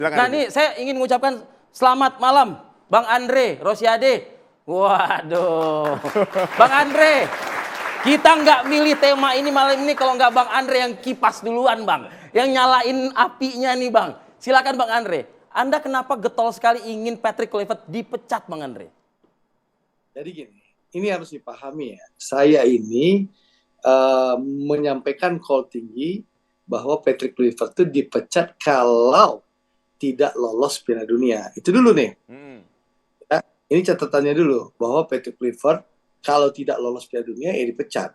Nah nih saya ingin mengucapkan selamat malam Bang Andre Rosiade. Waduh, Bang Andre, kita nggak milih tema ini malam ini kalau nggak Bang Andre yang kipas duluan Bang, yang nyalain apinya nih Bang. Silakan Bang Andre, Anda kenapa getol sekali ingin Patrick Kluivert dipecat Bang Andre? Jadi gini, ini harus dipahami ya, saya ini menyampaikan call tinggi bahwa Patrick Kluivert itu dipecat kalau tidak lolos Piala Dunia. Itu dulu nih. Ya, ini catatannya dulu bahwa Patrick Kluivert kalau tidak lolos Piala Dunia ya dipecat.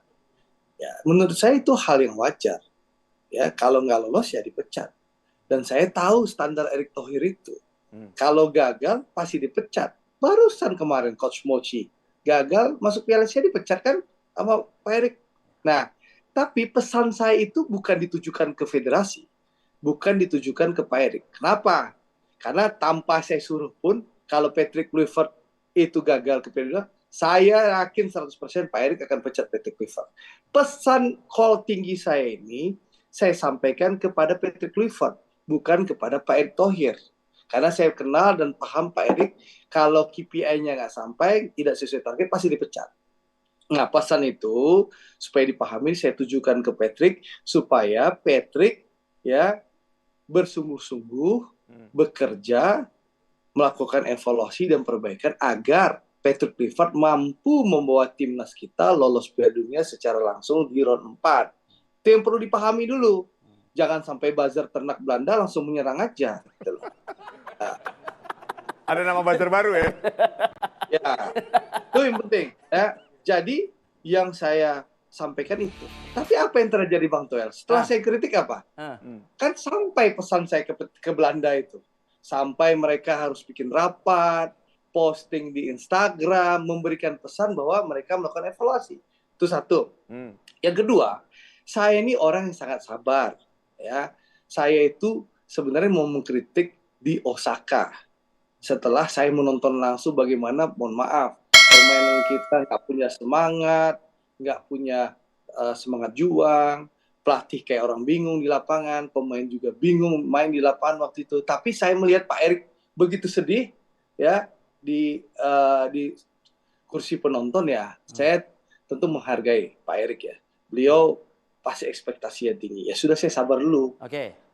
Ya, menurut saya itu hal yang wajar. Ya, kalau nggak lolos ya dipecat. Dan saya tahu standar Erick Thohir itu. Kalau gagal pasti dipecat. Barusan kemarin Coach Mochi gagal masuk Piala Asia dipecat kan sama Pak Erick. Nah, tapi pesan saya itu bukan ditujukan ke federasi. Bukan ditujukan ke Pak Erick. Kenapa? Karena tanpa saya suruh pun, kalau Patrick Kluivert itu gagal ke Piala Dunia, saya yakin 100% Pak Erick akan pecat Patrick Kluivert. Pesan call tinggi saya ini, saya sampaikan kepada Patrick Kluivert, bukan kepada Pak Erick Thohir. Karena saya kenal dan paham Pak Erick, kalau KPI-nya nggak sampai, tidak sesuai target, pasti dipecat. Nah, pesan itu, supaya dipahami, saya tujukan ke Patrick, supaya Patrick ya bersungguh-sungguh bekerja, melakukan evaluasi dan perbaikan agar Patrick Kluivert mampu membawa timnas kita lolos Piala Dunia secara langsung di round 4. Itu yang perlu dipahami dulu. Jangan sampai buzzer ternak Belanda langsung menyerang aja. Nah. Ada nama buzzer baru ya? Ya, itu yang penting. Ya. Jadi yang saya sampaikan itu. Tapi apa yang terjadi Bang Toel? Setelah saya kritik apa? Kan sampai pesan saya ke Belanda itu. Sampai mereka harus bikin rapat, posting di Instagram, memberikan pesan bahwa mereka melakukan evaluasi. Itu satu. Yang kedua, saya ini orang yang sangat sabar. Ya, saya itu sebenarnya mau mengkritik di Osaka. Setelah saya menonton langsung bagaimana, mohon maaf, permainan kita nggak punya semangat, nggak punya semangat juang, pelatih kayak orang bingung di lapangan, pemain juga bingung main di lapangan waktu itu. Tapi saya melihat Pak Erick begitu sedih ya di kursi penonton ya. Saya tentu menghargai Pak Erick ya. Beliau pasti ekspektasinya tinggi. Ya sudah, saya sabar dulu.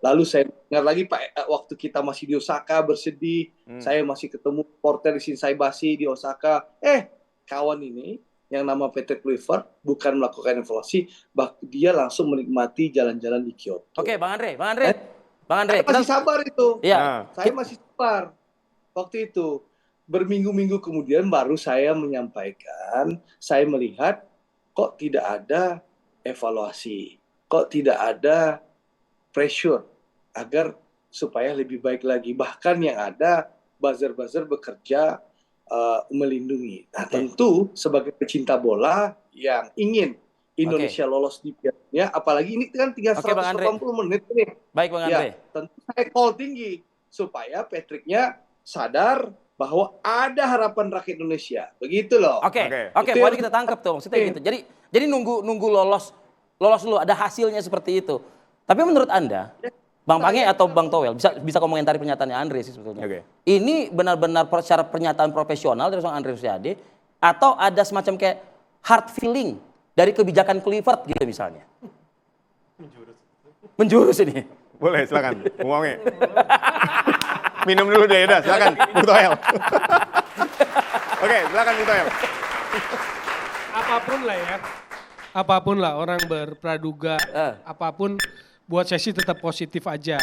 Lalu saya dengar lagi Pak, waktu kita masih di Osaka bersedih, saya masih ketemu porter di Shinsaibashi di Osaka. Kawan ini yang nama Patrick Kluivert bukan melakukan evaluasi, dia langsung menikmati jalan-jalan di Kyoto. Bang Andre, saya masih sabar itu. Ya. Saya masih sabar. Waktu itu berminggu-minggu kemudian baru saya menyampaikan, saya melihat kok tidak ada evaluasi, kok tidak ada pressure agar supaya lebih baik lagi. Bahkan yang ada buzzer-buzzer bekerja melindungi. Nah, tentu sebagai pecinta bola yang ingin Indonesia lolos di Piala Dunia, apalagi ini kan tinggal 180 menit nih. Baik Bang Andre. Ya, tentu saya call tinggi supaya Patricknya sadar bahwa ada harapan rakyat Indonesia. Begitu loh. Oke, poin kita tangkap tuh maksudnya gitu. Jadi nunggu lolos dulu, ada hasilnya seperti itu. Tapi menurut Anda, Bang Pange atau Bang Toel bisa komentari pernyataannya Andre sih sebetulnya. Ini benar-benar secara pernyataan profesional dari seorang Andre Rosiade atau ada semacam kayak hard feeling dari kebijakan Kluivert gitu misalnya? Menjurus ini. Boleh, silakan. Bung Pange. Minum dulu deh, udah, silakan Bung Toel. Oke, silakan Bung Toel. Apapun lah orang berpraduga, apapun buat saya sih tetap positif aja.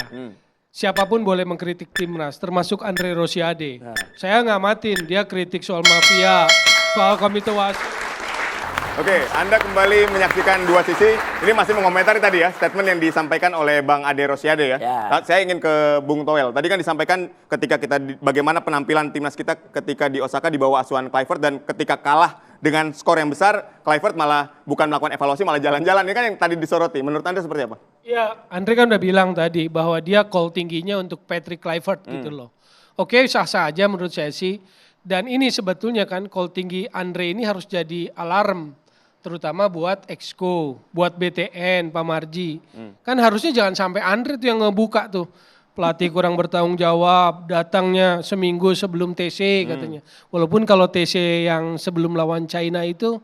Siapapun boleh mengkritik timnas, termasuk Andre Rosiade. Saya ngamatin, dia kritik soal mafia, soal komite wasit. Oke, Anda kembali menyaksikan dua sisi. Ini masih mengomentari tadi ya, statement yang disampaikan oleh Bang Ade Rosiade ya. Saya ingin ke Bung Toel. Tadi kan disampaikan ketika bagaimana penampilan timnas kita ketika di Osaka di bawah asuhan Kluivert dan ketika kalah dengan skor yang besar, Kluivert malah bukan melakukan evaluasi, malah jalan-jalan. Ini kan yang tadi disoroti. Menurut Anda seperti apa? Ya, Andre kan udah bilang tadi bahwa dia call tingginya untuk Patrick Kluivert gitu loh. Oke, sah-sah aja menurut saya sih. Dan ini sebetulnya kan call tinggi Andre ini harus jadi alarm. Terutama buat Exco, buat BTN, Pak Marji. Kan harusnya jangan sampai Andre tuh yang ngebuka tuh. pelatih kurang bertanggung jawab, datangnya seminggu sebelum TC katanya. Walaupun kalau TC yang sebelum lawan China itu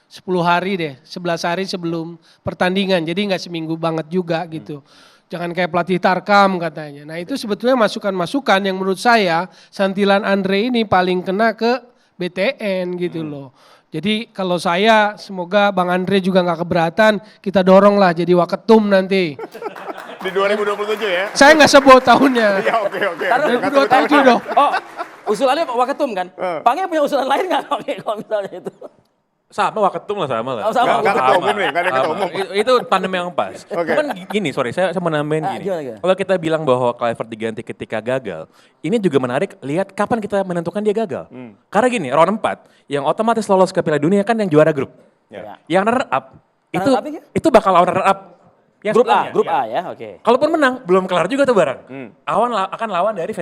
10 hari deh, 11 hari sebelum pertandingan. Jadi nggak seminggu banget juga gitu. Jangan kayak pelatih Tarkam katanya. Nah itu sebetulnya masukan-masukan yang menurut saya Santilan Andre ini paling kena ke BTN gitu loh. Jadi kalau saya semoga Bang Andre juga nggak keberatan, kita dorong lah jadi waketum nanti. Di 2027 ya? Saya nggak sebut tahunnya. Iya oke. Karena 2027 dong. Oh, usulannya Pak Waketum kan? Pangnya punya usulan lain nggak kalau misalnya itu? Sama Waketum lah sama lah. Oh, sama. Nggak ketua umum nih, nggak ada ketua umum. Itu tandem yang pas. Cuman gini, saya mau nambahin gini. Gimana? Kalau kita bilang bahwa Kluivert diganti ketika gagal, ini juga menarik lihat kapan kita menentukan dia gagal. Karena gini, round 4 yang otomatis lolos ke Piala Dunia kan yang juara grup. Ya. Yang runner up Runner up ya? itu bakal lawan runner up. Yang Grup A, sebelumnya, grup ya. A ya, oke. Kalaupun menang, belum kelar juga tuh barang. Akan lawan dari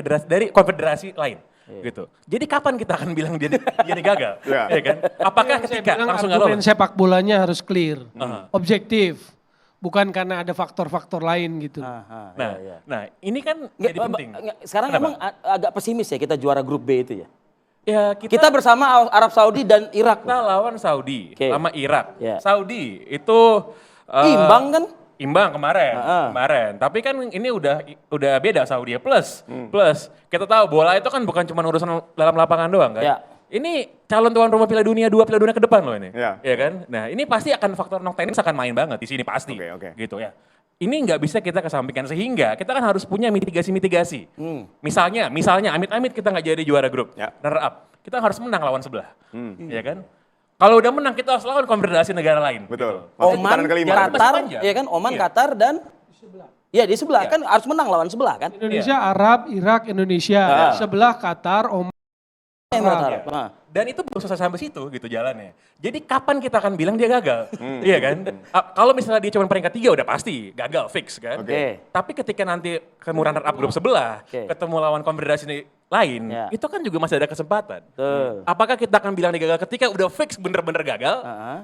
konfederasi lain. Gitu. Jadi kapan kita akan bilang dia gagal? Iya. Ya kan? Apakah Saya ketika bilang langsung nggak argumen lolos? sepak bolanya harus clear, objektif, bukan karena ada faktor-faktor lain gitu. Nah, ini kan jadi penting. Sekarang Kenapa? emang agak pesimis ya kita juara grup B itu ya. Ya Kita bersama Arab Saudi dan Irak. kita lawan Saudi Oke. sama Irak. Ya. Saudi itu Imbang kan? Imbang kemarin, Tapi kan ini udah beda Saudi ya. Plus kita tahu bola itu kan bukan cuma urusan dalam lapangan doang kan. Ya. Ini calon tuan rumah Piala Dunia 2 Piala Dunia ke depan loh ini. Ya. Iya kan? Nah, ini pasti akan faktor non teknis akan main banget di sini pasti. Oke. Gitu ya. Ini nggak bisa kita kesampingkan sehingga kita kan harus punya mitigasi-mitigasi. Misalnya amit-amit kita nggak jadi juara grup, Ya. runner up. Kita harus menang lawan sebelah. Iya kan? Kalau udah menang kita harus lawan konfederasi negara lain. Betul. Gitu. Masuk Oman, putaran kelima. Masih Qatar, panjang. ya kan? Oman, Iya. Qatar dan ya di sebelah kan harus menang lawan sebelah kan? Indonesia, Arab, Irak, Indonesia, sebelah Qatar, Oman. Arab. Nah. Dan itu belum selesai sampai situ gitu jalannya. Jadi kapan kita akan bilang dia gagal? Iya kan? Kalau misalnya dia cuma peringkat 3 udah pasti gagal fix kan. Oke. Tapi ketika nanti ketemu runner up grup sebelah, ketemu lawan konfederasi lain, itu kan juga masih ada kesempatan. Apakah kita akan bilang dia gagal ketika udah fix bener-bener gagal?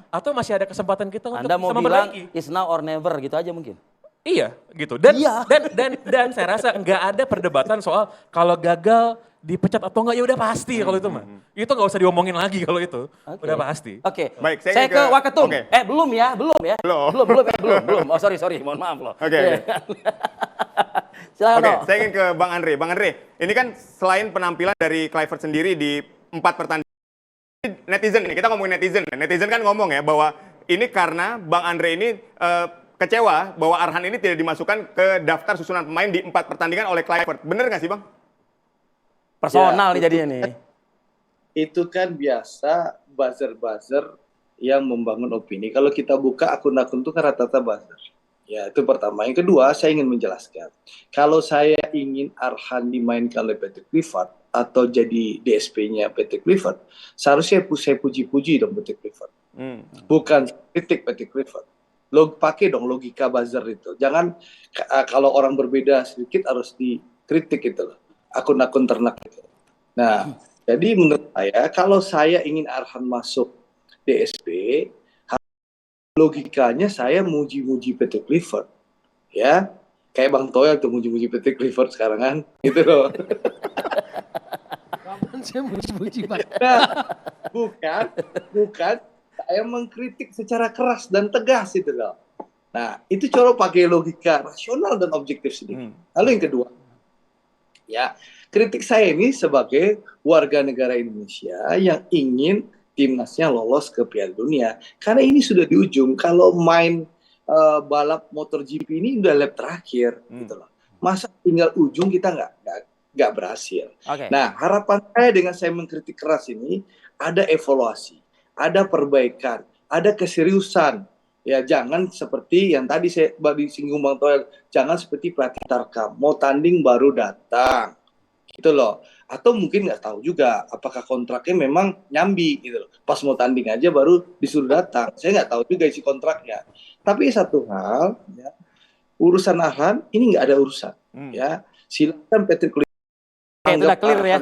Atau masih ada kesempatan kita untuk Anda mau sama bilang memperbaiki? is now or never gitu aja mungkin. Iya, gitu. Dan Iya. dan saya rasa nggak ada perdebatan soal kalau gagal dipecat atau enggak ya udah pasti kalau itu mah. Itu nggak usah diomongin lagi kalau itu. Udah pasti. Oke. Baik, saya saya ke ke- Waketum. oke. Belum ya. Belum. Oh sorry, mohon maaf loh. Oke. Silakan Oke, Dok. saya ingin ke Bang Andre. Bang Andre, ini kan selain penampilan dari Kluivert sendiri di 4 pertandingan, netizen nih, kita ngomongin netizen. Netizen kan ngomong ya bahwa ini karena Bang Andre ini kecewa bahwa Arhan ini tidak dimasukkan ke daftar susunan pemain di 4 pertandingan oleh Kluivert. Bener nggak sih Bang? Personal Ya, nih jadinya nih. Itu kan biasa buzzer-buzzer yang membangun opini. Kalau kita buka akun-akun itu kan rata-rata buzzer. Ya, itu pertama. Yang kedua, saya ingin menjelaskan. Kalau saya ingin Arhan dimainkan oleh Patrick Kluivert atau jadi DSP-nya Patrick Kluivert, seharusnya saya puji-puji dong Patrick Kluivert. Bukan kritik Patrick Kluivert. Pakai dong logika buzzer itu. Jangan kalau orang berbeda sedikit harus dikritik itu loh. Akun-akun ternak itu. Nah, jadi menurut saya kalau saya ingin Arhan masuk DSP, logikanya saya muji-muji Patrick Kluivert. Ya, kayak Bang Toel tuh muji-muji Patrick Kluivert sekarang kan. Gitu loh. Kapan saya muji-muji Pak? Nah, bukan saya mengkritik secara keras dan tegas itu loh. Nah, itu coba pakai logika rasional dan objektif sedikit. Lalu yang kedua, ya, kritik saya ini sebagai warga negara Indonesia yang ingin timnasnya lolos ke Piala Dunia. Karena ini sudah di ujung. Kalau main balap MotoGP ini udah lap terakhir, gitu loh. Masa tinggal ujung kita nggak berhasil. Oke. Nah, harapan saya dengan saya mengkritik keras ini ada evaluasi, ada perbaikan, ada keseriusan. Ya, jangan seperti yang tadi saya disinggung Bang Toel, jangan seperti pelatih Tarkam, mau tanding baru datang. Gitu loh. Atau mungkin nggak tahu juga apakah kontraknya memang nyambi gitu loh. Pas mau tanding aja baru disuruh datang. Saya nggak tahu juga isi kontraknya. Tapi satu hal, ya, urusan Arhan ini nggak ada urusan. Ya, silakan Patrick Kluivert. Oke, itu udah clear ya.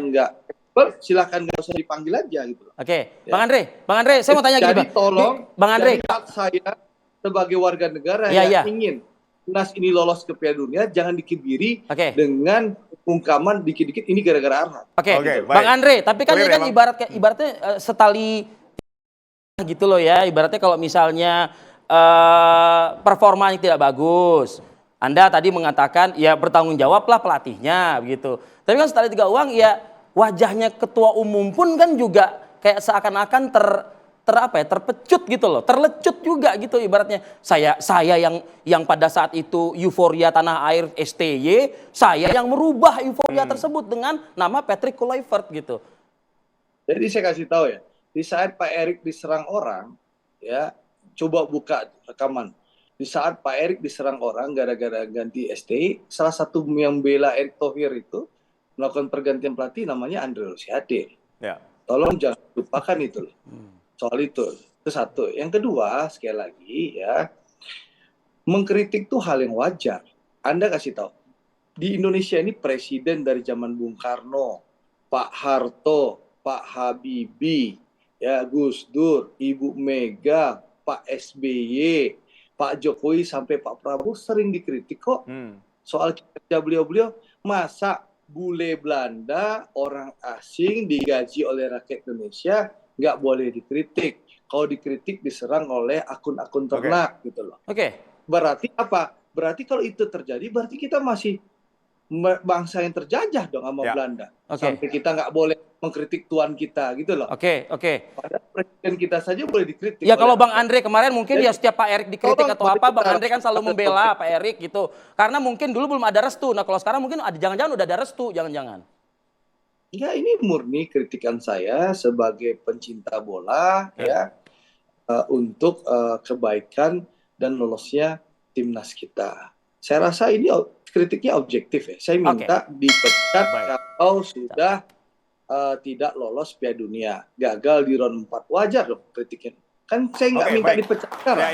Silakan nggak usah dipanggil aja gitu loh. Oke, Bang Andre, saya mau tanya gini, Jadi Bang. tolong, Bang Andre. dari hak saya sebagai warga negara Iya, yang iya. ingin timnas ini lolos ke Piala Dunia jangan dikibiri dengan ungkaman dikit-dikit ini gara-gara Arhan. Bang Andre, tapi kan ini kan ibaratnya setali gitu loh ya. Ibaratnya kalau misalnya performanya tidak bagus, Anda tadi mengatakan ya bertanggung jawablah pelatihnya begitu. Tapi kan setali tiga uang ya wajahnya ketua umum pun kan juga kayak seakan-akan terpecut gitu loh, terlecut juga gitu ibaratnya. Saya yang pada saat itu euforia tanah air STY, saya yang merubah euforia tersebut dengan nama Patrick Kluivert gitu. Jadi saya kasih tahu ya, di saat Pak Erik diserang orang, ya coba buka rekaman. Di saat Pak Erik diserang orang gara-gara ganti STY, salah satu yang bela Erick Thohir itu melakukan pergantian pelatih namanya Andre Rosiade. Ya. Tolong jangan lupakan itu loh. Soal itu satu. Yang kedua, sekali lagi ya, mengkritik itu hal yang wajar. Anda kasih tahu, di Indonesia ini presiden dari zaman Bung Karno, Pak Harto, Pak Habibie, ya Gus Dur, Ibu Mega, Pak SBY, Pak Jokowi sampai Pak Prabowo sering dikritik kok soal kinerja beliau-beliau. Masa bule Belanda, orang asing digaji oleh rakyat Indonesia nggak boleh dikritik. Kalau dikritik diserang oleh akun-akun ternak gitu loh. Berarti apa? Berarti kalau itu terjadi, berarti kita masih bangsa yang terjajah dong sama Belanda. Sampai kita nggak boleh mengkritik tuan kita gitu loh. Padahal presiden kita saja boleh dikritik. Ya kalau Bang Andre kemarin mungkin ya setiap Pak Erik dikritik atau apa, Bang Andre kan selalu membela Pak Erik gitu. Karena mungkin dulu belum ada restu. Nah kalau sekarang mungkin jangan-jangan udah ada restu, jangan-jangan. Ya ini murni kritikan saya sebagai pencinta bola ya untuk kebaikan dan lolosnya timnas kita. Saya rasa ini kritiknya objektif ya. Saya minta dipecat kalau sudah tidak lolos Piala Dunia, gagal di round 4. Wajar dong kritiknya. Kan saya nggak minta dipecat sekarang.